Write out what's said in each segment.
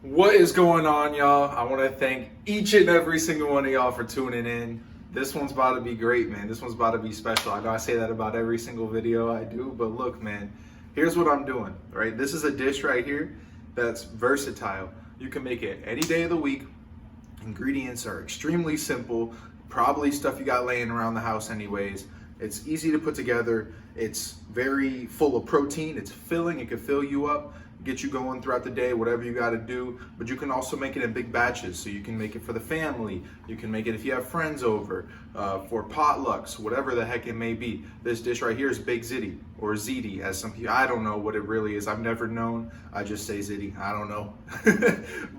What is going on, y'all? I want to thank each and every single one of y'all for tuning in. This one's about to be great, man. This one's about to be special. I know I say that about every single video I do, but look, man, here's what I'm doing, right? This is a dish right here that's versatile. You can make it any day of the week. Ingredients are extremely simple, probably stuff you got laying around the house anyways. It's easy to put together. It's very full of protein. It's filling. It can fill you up, get you going throughout the day, whatever you got to do. But you can also make it in big batches. So you can make it for the family. You can make it if you have friends over, for potlucks, whatever the heck it may be. This dish right here is Big Ziti, or ziti, as some people, I don't know what it really is. I've never known. I just say ziti. I don't know.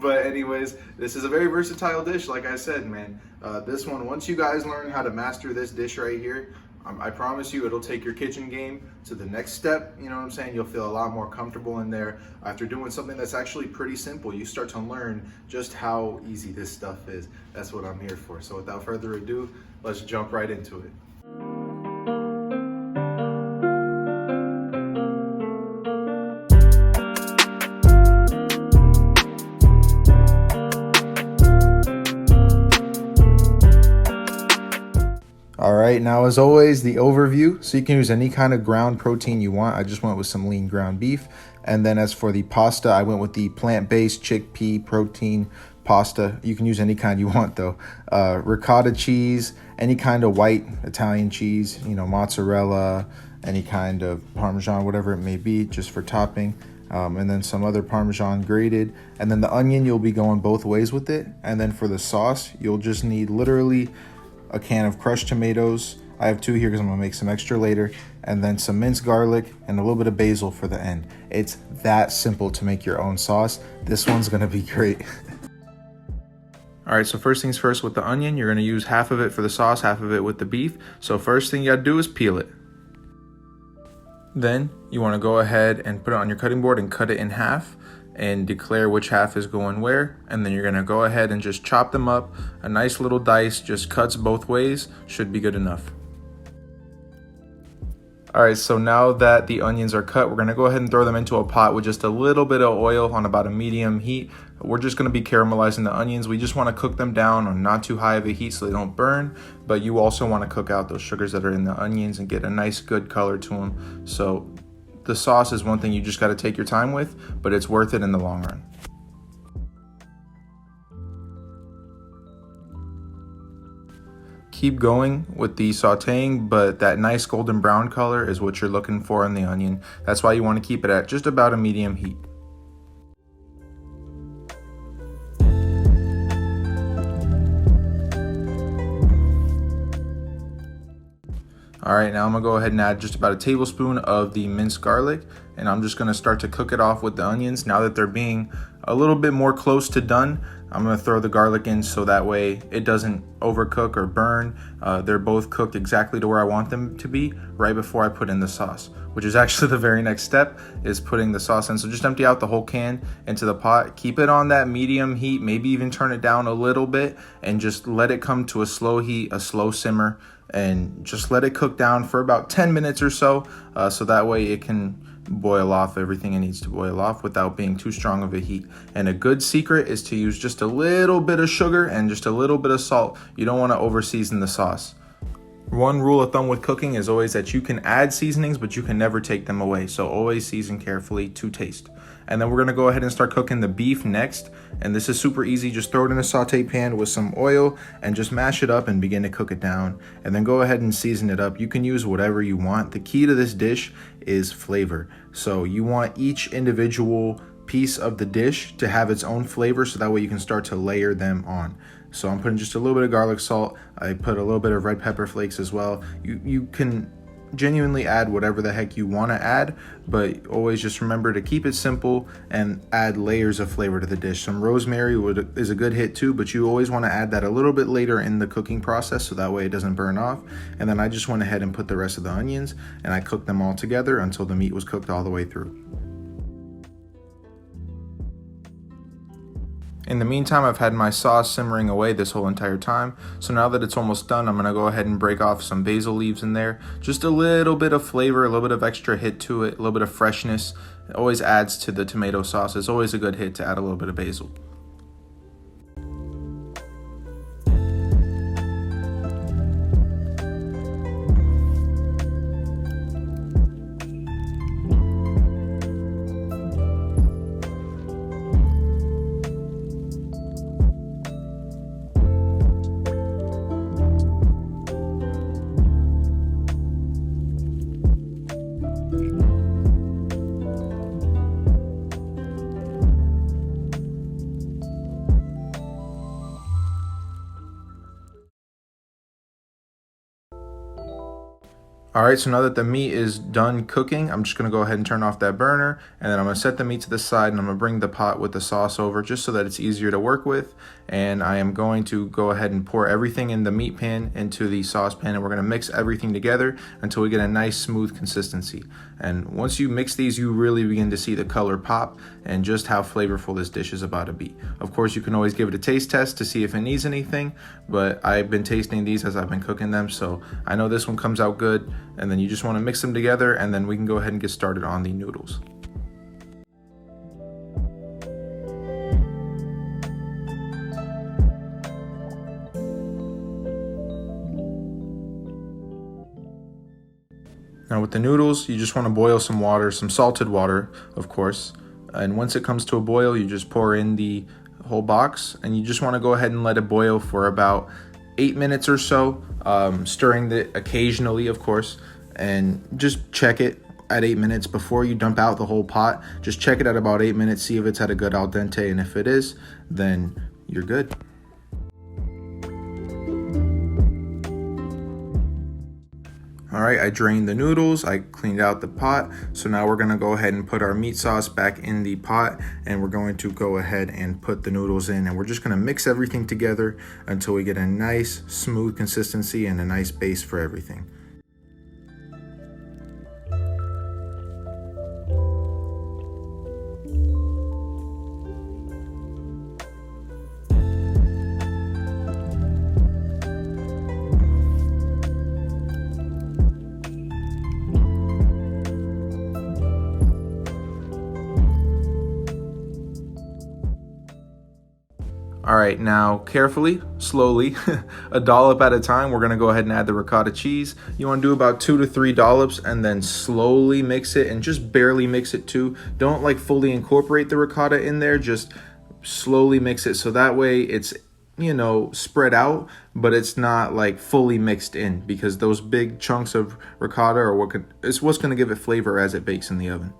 But anyways, this is a very versatile dish. Like I said, man, this one, once you guys learn how to master this dish right here, I promise you it'll take your kitchen game to the next step. You know what I'm saying? You'll feel a lot more comfortable in there after doing something that's actually pretty simple. You start to learn just how easy this stuff is. That's what I'm here for. So without further ado, let's jump right into it. All right, now as always, the overview. So you can use any kind of ground protein you want. I just went with some lean ground beef. And then as for the pasta, I went with the plant-based chickpea protein pasta. You can use any kind you want though. Ricotta cheese, any kind of white Italian cheese, mozzarella, any kind of Parmesan, whatever it may be, just for topping. And then some other Parmesan grated. And then the onion, you'll be going both ways with it. And then for the sauce, you'll just need literally a can of crushed tomatoes. I have 2 here because I'm gonna make some extra later, and then some minced garlic and a little bit of basil for the end. It's that simple to make your own sauce. This one's gonna be great. All right, so first things first with the onion, you're gonna use half of it for the sauce, half of it with the beef. So first thing you gotta do is peel it. Then you wanna go ahead and put it on your cutting board and cut it in half and declare which half is going where. And then you're gonna go ahead and just chop them up. A nice little dice, just cuts both ways, should be good enough. All right, so now that the onions are cut, we're gonna go ahead and throw them into a pot with just a little bit of oil on about a medium heat. We're just gonna be caramelizing the onions. We just wanna cook them down on not too high of a heat so they don't burn, but you also wanna cook out those sugars that are in the onions and get a nice good color to them. So the sauce is one thing you just got to take your time with, but it's worth it in the long run. Keep going with the sauteing, but that nice golden brown color is what you're looking for in the onion. That's why you want to keep it at just about a medium heat. All right, now I'm gonna go ahead and add just about a tablespoon of the minced garlic, and I'm just gonna start to cook it off with the onions. Now that they're being a little bit more close to done, I'm gonna throw the garlic in so that way it doesn't overcook or burn. They're both cooked exactly to where I want them to be right before I put in the sauce, which is actually the very next step, is putting the sauce in. So just empty out the whole can into the pot, keep it on that medium heat, maybe even turn it down a little bit, and just let it come to a slow heat, a slow simmer, and just let it cook down for about 10 minutes or so, so that way it can boil off everything it needs to boil off without being too strong of a heat. And a good secret is to use just a little bit of sugar and just a little bit of salt. You don't want to over season the sauce. One rule of thumb with cooking is always that you can add seasonings, but you can never take them away. So always season carefully to taste. And then we're gonna go ahead and start cooking the beef next. And this is super easy. Just throw it in a saute pan with some oil and just mash it up and begin to cook it down. And then go ahead and season it up. You can use whatever you want. The key to this dish is flavor. So you want each individual piece of the dish to have its own flavor, so that way you can start to layer them on. So I'm putting just a little bit of garlic salt. I put a little bit of red pepper flakes as well. You can genuinely add whatever the heck you want to add, but always just remember to keep it simple and add layers of flavor to the dish. Some rosemary is a good hit too, but you always want to add that a little bit later in the cooking process so that way it doesn't burn off. And then I just went ahead and put the rest of the onions and I cooked them all together until the meat was cooked all the way through. In the meantime, I've had my sauce simmering away this whole entire time. So now that it's almost done, I'm gonna go ahead and break off some basil leaves in there. Just a little bit of flavor, a little bit of extra hit to it, a little bit of freshness. It always adds to the tomato sauce. It's always a good hit to add a little bit of basil. All right, so now that the meat is done cooking, I'm just gonna go ahead and turn off that burner, and then I'm gonna set the meat to the side, and I'm gonna bring the pot with the sauce over just so that it's easier to work with. And I am going to go ahead and pour everything in the meat pan into the saucepan, and we're gonna mix everything together until we get a nice smooth consistency. And once you mix these, you really begin to see the color pop and just how flavorful this dish is about to be. Of course, you can always give it a taste test to see if it needs anything, but I've been tasting these as I've been cooking them, so I know this one comes out good. And then you just want to mix them together, and then we can go ahead and get started on the noodles. Now with the noodles, you just want to boil some water, some salted water, of course. And once it comes to a boil, you just pour in the whole box, and you just want to go ahead and let it boil for about 8 minutes or so, stirring it occasionally, of course, and just check it at 8 minutes before you dump out the whole pot. Just check it at about 8 minutes, see if it's at a good al dente, and if it is, then you're good. All right, I drained the noodles, I cleaned out the pot, so now we're gonna go ahead and put our meat sauce back in the pot, and we're going to go ahead and put the noodles in, and we're just gonna mix everything together until we get a nice smooth consistency and a nice base for everything. All right, now carefully, slowly, a dollop at a time, we're gonna go ahead and add the ricotta cheese. You wanna do about 2 to 3 dollops and then slowly mix it and just barely mix it too. Don't like fully incorporate the ricotta in there, just slowly mix it so that way it's, you know, spread out, but it's not like fully mixed in, because those big chunks of ricotta are what's gonna give it flavor as it bakes in the oven.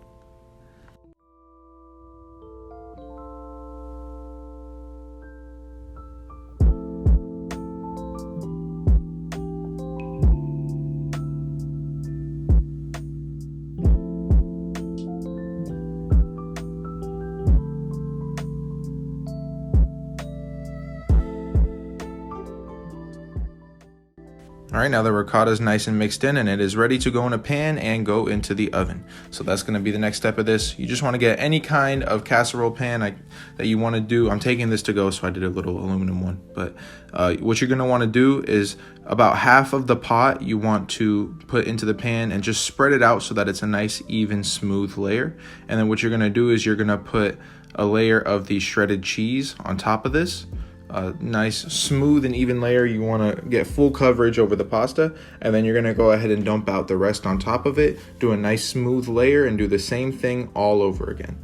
All right, now the ricotta is nice and mixed in, and it is ready to go in a pan and go into the oven. So that's gonna be the next step of this. You just wanna get any kind of casserole pan that you wanna do. I'm taking this to go, so I did a little aluminum one. But what you're gonna wanna do is about half of the pot you want to put into the pan and just spread it out so that it's a nice, even, smooth layer. And then what you're gonna do is you're gonna put a layer of the shredded cheese on top of this. A nice smooth and even layer. You want to get full coverage over the pasta, and then you're going to go ahead and dump out the rest on top of it, do a nice smooth layer, and do the same thing all over again.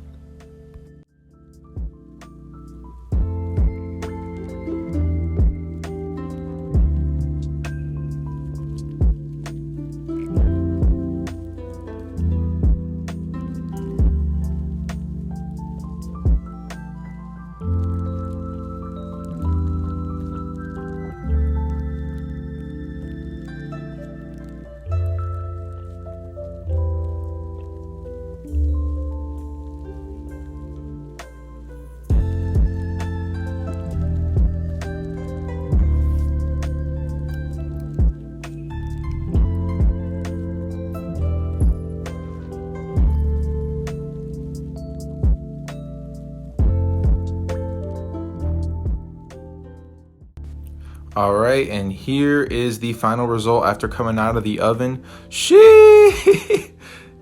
All right, and here is the final result after coming out of the oven.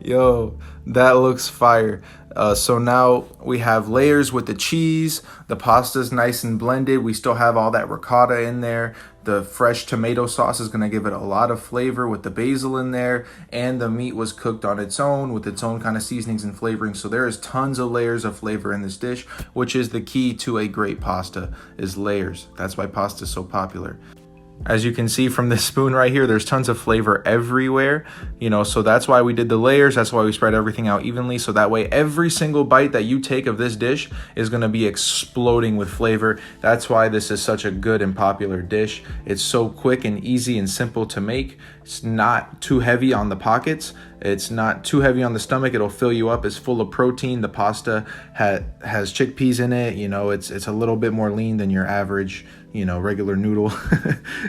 Yo, That looks fire. So now we have layers with the cheese. The pasta's nice and blended. We still have all that ricotta in there. The fresh tomato sauce is going to give it a lot of flavor with the basil in there. And the meat was cooked on its own with its own kind of seasonings and flavoring. So there is tons of layers of flavor in this dish, which is the key to a great pasta, is layers. That's why pasta is so popular. As you can see from this spoon right here, there's tons of flavor everywhere, so that's why we did the layers. That's why we spread everything out evenly. So that way, every single bite that you take of this dish is going to be exploding with flavor. That's why this is such a good and popular dish. It's so quick and easy and simple to make. It's not too heavy on the pockets. It's not too heavy on the stomach. It'll fill you up. It's full of protein. The pasta has chickpeas in it. It's a little bit more lean than your average, regular noodle,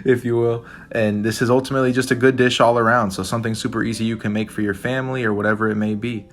if you will. And this is ultimately just a good dish all around. So something super easy you can make for your family or whatever it may be.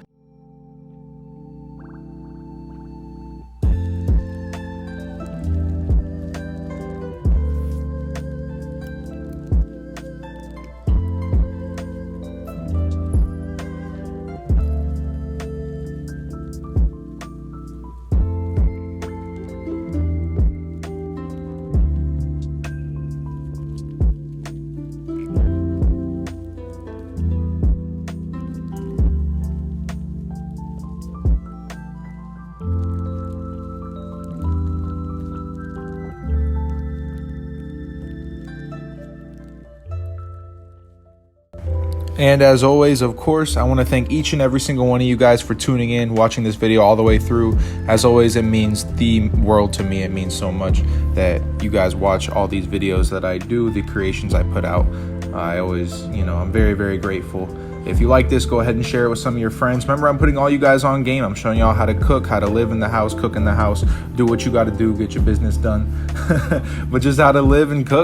And as always, of course, I want to thank each and every single one of you guys for tuning in, watching this video all the way through. As always, it means the world to me. It means so much that you guys watch all these videos that I do, the creations I put out. I always, I'm very, very grateful. If you like this, go ahead and share it with some of your friends. Remember, I'm putting all you guys on game. I'm showing y'all how to cook, how to live in the house, cook in the house, do what you got to do, get your business done, but just how to live and cook.